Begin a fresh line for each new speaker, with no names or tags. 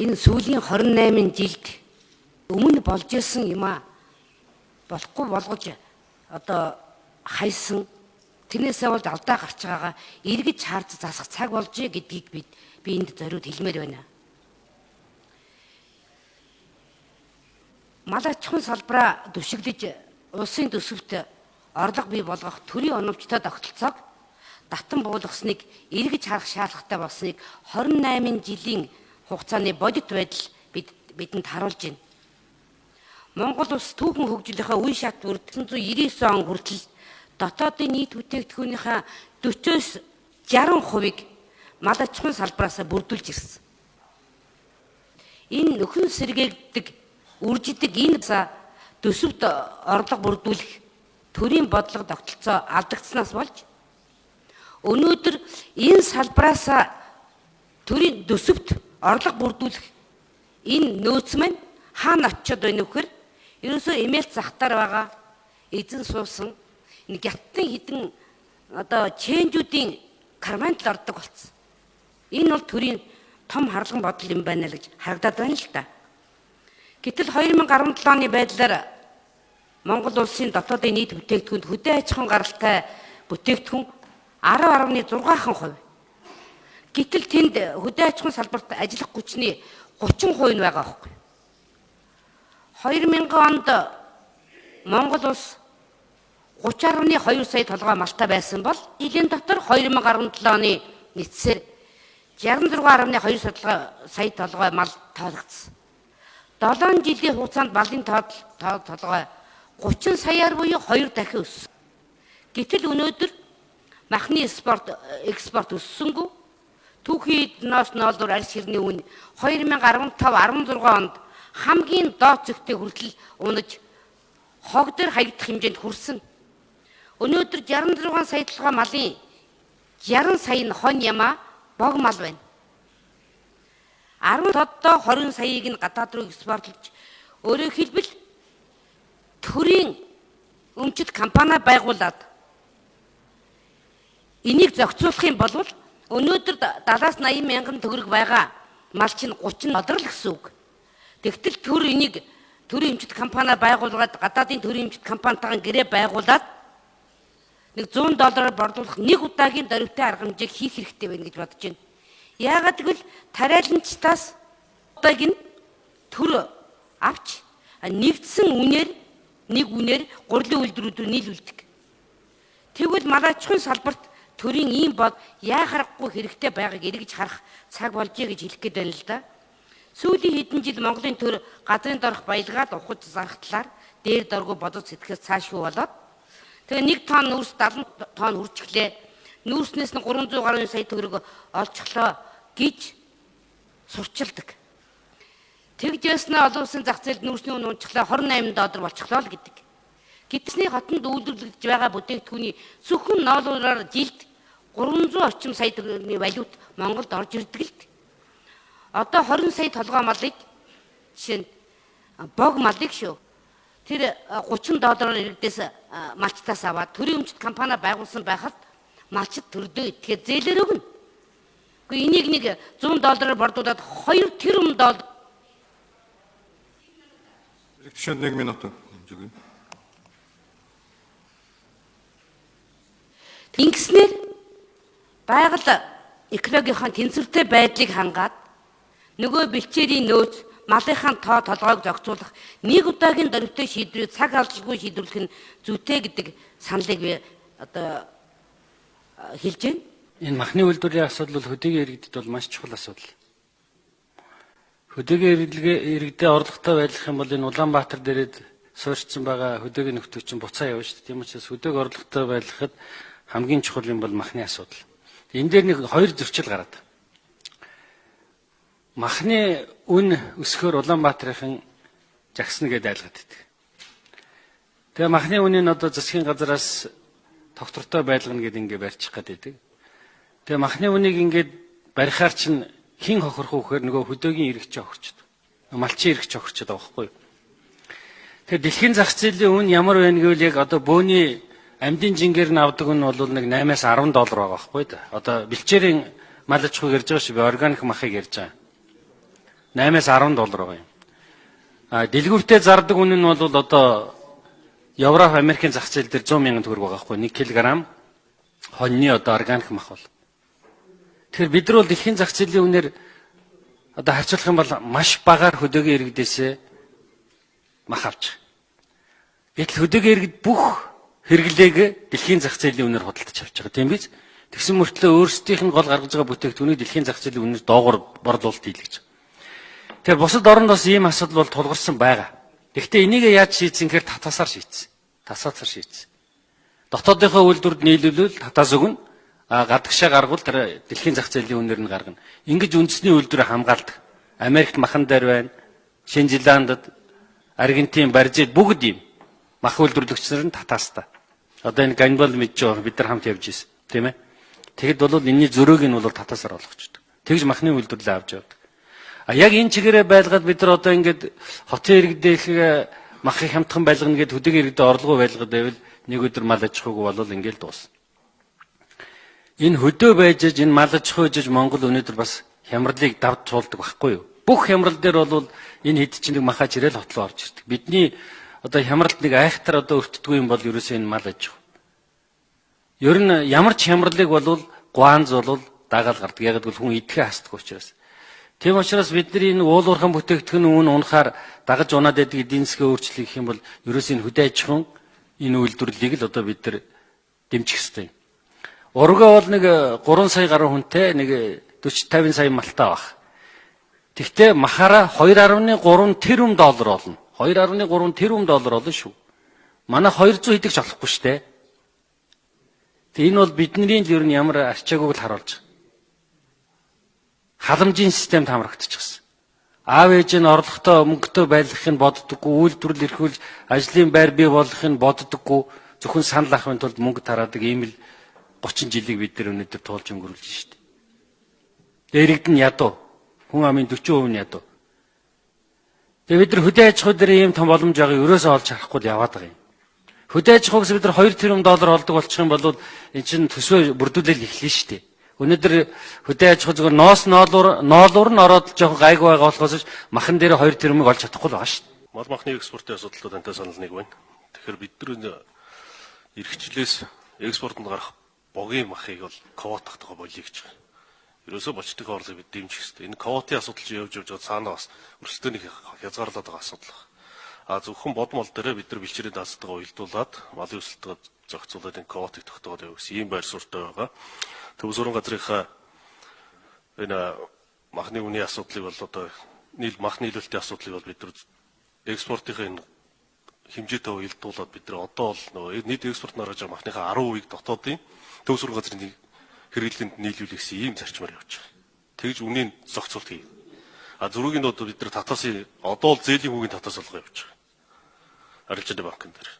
Энэ сүүлийн 28 жилд өмнө болж исэн юм а болохгүй болгож одоо хайсан тэрнээсээ болж алдаа гарч байгаагаа эргэж харж засах цаг болжээ гэдгийг би энд зориуд хэлмээр байна. Мал аж ахуйн салбараа дэвшиглэж улсын төсөвт орлого бий болгох төрийн оновчтой тогтолцоог татан буулгасныг эргэж харах шаардлагатай болсныг 28 жилийн хугацааны бодит байдал бидэнд харуулж байна. Монгол улс түүхэн хөгжлийнхаа үе шат бүр 1999 он хүртэл дотоодын нийт бүтээгдэхүүнийхээ 40-с 60% мал аж ахуйн салбараас бүрдүүлж ирсэн. Энэ нөхөн сэргээгддэг үржидэг энэ төсөвт орлого бүрдүүлэх төрийн бодлого тогтолцоо алдагдсанаас болж өнөөдөр энэ салбараас төрийн төсөвт орлого бүрдүүлэх энэ нөөц маань хаана очиод байна вэ гэхээр ерөөсөө эмээл захтаар байгаа эзэн суусан нэг гяттан хідэн одоо чэнжүүдийн карманд л ордог болсон. Энэ бол төрийн том харлан бодол юм байна л гэж харагдаад байна л да. Гэтэл 2017 оны байдлаар Монгол улсын дотоодын нийт бүтээгдэхүүнд хөдөө аж ахуйн гаралтай бүтээгдэхүүн 10.6%. Гэтэл тэнд хөдөө аж ахуйн салбарт ажиллах хүчний 30% нь байгаа байхгүй. 2000 онд Монгол улс 30.2 сая толгой малтай байсан бол жилийн дотор 2017 оны нийтсээр 66.2 сая толгой мал тоологдсон. 7 жилийн хугацаанд малын толгой 30 саяар буюу 2 дахин өссөн. Гэтэл өнөөдөр махны экспорт өссөнгүү түүхий ноос ноолоор арьс хэрний үн 2015-16 онд хамгийн доод зэгтээ хүртэл унаж хог дээр хаягдах хэмжээнд хүрсэн. Өнөөдөр 66 сая толгой малын 60 сая нь хон ямаа бог мал байна. 17-20 саяыг нь гадаад руу экспортлж өөрөөр хэлбэл төрийн өмчит компани байгуулад энийг зохицуулах юм бол өнөөдөр 70-80 мянган төгрөг байгаа мал чинь 30 доллар л гэсэн үг. Тэгтэл төр энийг төрийн өмчит компани байгуулад гадаадын төрийн өмчит компанитайгаа гэрээ байгуулад нэг 100 доллараар борлуулах нэг удаагийн дөрвтэй арга хэмжээг хийх хэрэгтэй байна гэж бодож байна. Яагаад гэвэл тариаланчтаас удааг нь төр авч нэгдсэн үнээр гурилын үйлдвэрүүд рүү нийлүүлдэг. Тэгвэл мал аж ахуйн салбарт төрийн ийм бод яахарахгүй хэрэгтэй байгааг эргэж харах цаг болжээ гэж хэлэх гээд байна л да. Сүүлийн хэдэн жил Монголын төр газрын доорх баялгаад ухаж зарах талаар дээр доргу бодож сэтгэхээс цаашгүй болоод тэгээ 1 тонн нүүрс 70 тонн хүрчихлээ. Нүүрснээс нь 300 гаруй сая төгрөг олчихлоо гэж сурчилдаг. Тэгж яснаа олон улсын зах зээлд нүүрсний үн унчглаа 28 доллар болчихлоо л гэдэг. Гэвчний хотод үйлдвэрлэгдэж байгаа бүтээгдэхүүний зөвхөн ноолуураар жилд 300 орчим сая төгрөгийн валют Монголд орж ирдэг л. Одоо 20 сая толгой малыг жишээ нь бог малыг шүү. Тэр 30 доллараар иргэдээс малчтаас аваад төрийн өмчит компани байгуулсан байхад малчд төрдөө итгэхэд зээлээр өгнө. Гэхдээ энийг нэг 100 доллараар борлуулад 2 тэрбум доллар.
Жишээ 1 минут.
Ингэснээр байгаль экологийнхаа тэнцвэртэй байдлыг хангаад нөгөө бэлчээрийн нөөц малынхаа толгойг зохицуулах нэг удаагийн дөрвтэй шийдвэрийг цаг алдалгүй шийдвэрлэх нь зүйтэй гэдэг саналыг би одоо хэлж байна.
Энэ махны үйлдвэрийн асуудал бол хөдөөгийн иргэдэд бол маш чухал асуудал. Хөдөөгийн иргэдэд орлоготой байлгах юм бол энэ Улаанбаатар дээрээ суурьшсан байгаа хөдөөгийн нөхдөд чинь буцаа явна шүү дээ. Тийм учраас хөдөг орлоготой байлгахад хамгийн чухал юм бол махны асуудал. Энэ дээр нэг хоёр зөрчил гараад. Махны үн өсөхөөр Улаанбаатарын жагсна гэдээ айлгаад байдаг. Тэгээ махны үнийн одоо засгийн газраас тогтвортой байлгана гэдээ ингээ барьчих гээд байдаг. Тэгээ махны үнийг ингээд барихаар чинь хин хохирох уу гэхээр нөгөө хөдөөгийн иргэч хохирчод. Малчин иргэч хохирчод байгаа байхгүй юу? Тэгээ дэлхийн зах зээлийн үн ямар байна гэвэл яг одоо бөөний амьдын жингээр нь авдаг нь бол нэг 8-аас 10 доллар байгаа байхгүй да. Одоо бэлчээрийн мал аж ахуйг ярьж байгаа шүү би органик махыг ярьж байгаа. 8-аас 10 доллар байгаа юм. Дэлгүүртээ зардаг үнэ нь бол одоо Европ, Америкийн зах зээл дээр 100 мянган төгрөг байгаа хгүй 1 кг хоньны одоо органик мах бол. Тэгэхээр бид нар бол дэлхийн зах зээлийн үнээр одоо харьцуулах юм бол маш багаар хөдөөгийн иргэдээсээ мах авч. Гэтэл хөдөөгийн иргэд бүх хэрэглээг дэлхийн зах зээлийн үнээр худалдаж авч байгаа тийм биз? Тэгсэн мөртлөө өөрсдийнх нь гол гаргаж байгаа бүтээгдэхүүнийг дэлхийн зах зээлийн үнээр доогуур борлуулалт хийлгэж. Тэгэхээр бусад оронд бас ийм асуудал бол тулгарсан байгаа. Гэхдээ энийг яаж шийдсэн гэхээр татасаар шийдсэн. Тасаацаар шийдсэн. Дотоодынхоо үйлдвэрд нийлүүлвэл татаас өгнө. Гадагшаа гаргуул тэр дэлхийн зах зээлийн үнээр нь гаргана. Ингэж үндэсний үйлдвэрээ хамгаалдаг. Америкт махан дээр байна. Шинэ Зеландд, Аргентин, Бразил бүгд ийм мах үйлдвэрлэгч нар нь татаастай. Одоо энэ ганбал мэдж байгаа бид нар хамт явж ирсэн, тийм ээ. Тэгэд бол энэний зөрөөг нь бол татаасаар олгочдөг. Тэгж махны үйлдвэрлэлээ авч явдаг. Яг энэ чигээрээ байлгаад бид нар одоо ингээд хотын иргэдийнх махыг хямдхан байлгана гэд хөдөөгийн иргэдэд орлого байлгаад байвал нэг өдөр мал аж ахуйг бол ингээл дуусна. Энэ хөдөө байж энэ мал аж ахуй жиж Монгол өнөөдөр бас хямралыг давж туулдаг байхгүй юу? Бүх хямрал дээр бол энэ хэд ч нэг махаж ирэл хотлоо орж ирдэг. Бидний одоо хямралд нэг айхтар одоо өртдөггүй юм бол ерөөсөө энэ мал аж ахуй. Ер нь ямар ч хямралыг бол гуанз бол дагаал гардаг. Яг л хүн идэхэ хасдаг учраас. Тийм учраас бидний энэ уулуурхан бүтээгдэхүүн унахаар дагаж унаад байдаг эдийн засгийн өөрчлөлт гэх юм бол ерөөсөө энэ хөдөө аж ахуйн энэ үйлдвэрлэлийг л одоо бид нар дэмжих хэрэгтэй. Ургаа бол нэг 3 сая гаруй хүнтэй нэг 40-50 сая малтай баг. Тэгвэл махаараа 2.3 тэрбум доллар олно. 2.3 тэрбум доллар олно шүү. Манай 200 хэдэгч олохгүй шүү дээ. Энэ бол бидний л ер нь ямар арчаагүй л харуулж байгаа. Халамжийн системд хамрагдчихсан. Аав ээж нь орлоготой мөнгөтэй байлгахыг боддоггүй, үйлдвэрлэл эрхүүлж ажлын байр бий болгохыг боддоггүй, зөвхөн санал авахын тулд мөнгө тараадаг ийм л 30 жилиг бид нар өнөөдөр туулж өнгөрүүлж шүү дээ. Дээрэгд нь ядуу. Хүн амын 40% нь ядуу. Тэгээ бид нар хөдөө аж ахуй дээр ийм том боломж байгааг ерөөсөө олж харахгүй яваад байгаа юм. Хөдөө аж ахуйгаас бид нар 2 тэрбум доллар олдог болчих юм бол эн чинь төсвөө бүрдүүлэл эхлэн шүү дээ. Өнөөдөр хөдөө аж ахуй зүгээр ноолуур нь ороод жоохон гайгүй байгаа болохоос махан дээр 2 тэрбумыг олж чадахгүй л байгаа шүү дээ.
Мал махны экспортын асуудлууд тантай санал нэг байна. Тэгэхээр бид нар эрхчлээс экспортод гарах богийн махыг бол квотахтайгаа болиё гэж байна. Ерөөсөө болчтын орлогыг бид дэмжих хэрэгтэй. Энэ квотын асуудал чинь явж цаанаа бас өрсөлдөөний хязгаарлаад байгаа асуудал байна. Зөвхөн бодмол дээр бид нар бэлчээрийн даацтайгаа уялдуулаад малын өсөлтөд зохицуулаад энэ квотыг тогтоогоод явах гэсэн ийм байр суурьтай байгаа. Төв сургууль газрынхаа энэ махны үнийн асуудлыг бол одоо мах нийлүүлэлтийн асуудлыг бол бид нар экспортын энэ хэмжээтэй уялдуулаад бид нар одоо бол нийт экспорт наргаж байгаа махныхаа 10%-ийг дотоодын төв сургууль газрын хэрэглээнд нийлүүлэх гэсэн ийм зарчмаар явж байгаа. Тэгж үнийн зохицуулт хий. Зөрүүгийн бол бид нар татаасын одоо л зээлийн хүүгийн татаас олгоо явж байгаа. Арилжааны банкн дээр.